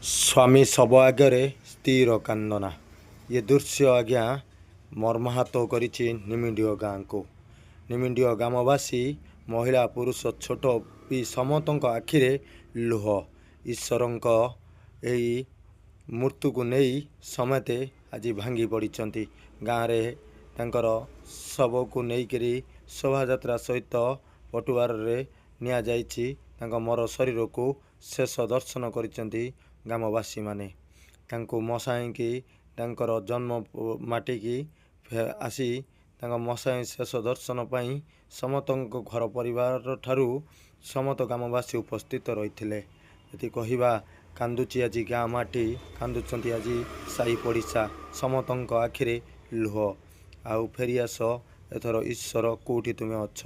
स्वामी शव आगे स्थिर कांदना ये दृश्य आज्ञा मर्माहत करिछि निमिडियो गाँ को। निमिडियो ग्रामवासी महिला पुरुष छोट भी समस्त आखिरे लुह ईश्वरंक एही मृत्यु को नहीं समते आज भांगी पड़ती गाँव में तांकर शव को लेकरी शोभा सहित पटुआर निया जाइछि। तांका मर शरीर को शेष दर्शन करिसेंती ग्रामवासी माने। तांको मशाईकी तांकर जन्म माटी की आसी तांका मशाई शेष दर्शन पाई समस्त घर परिवार ठारू समस्त ग्रामवासी उपस्थित रही। यदि कहवा कांदुची आज गाँ माटी कांदुंट आज साई पड़िशा समस्त आखिरे लुह आउ फेरी आस एथर ईश्वर कोठी तुमे अछ।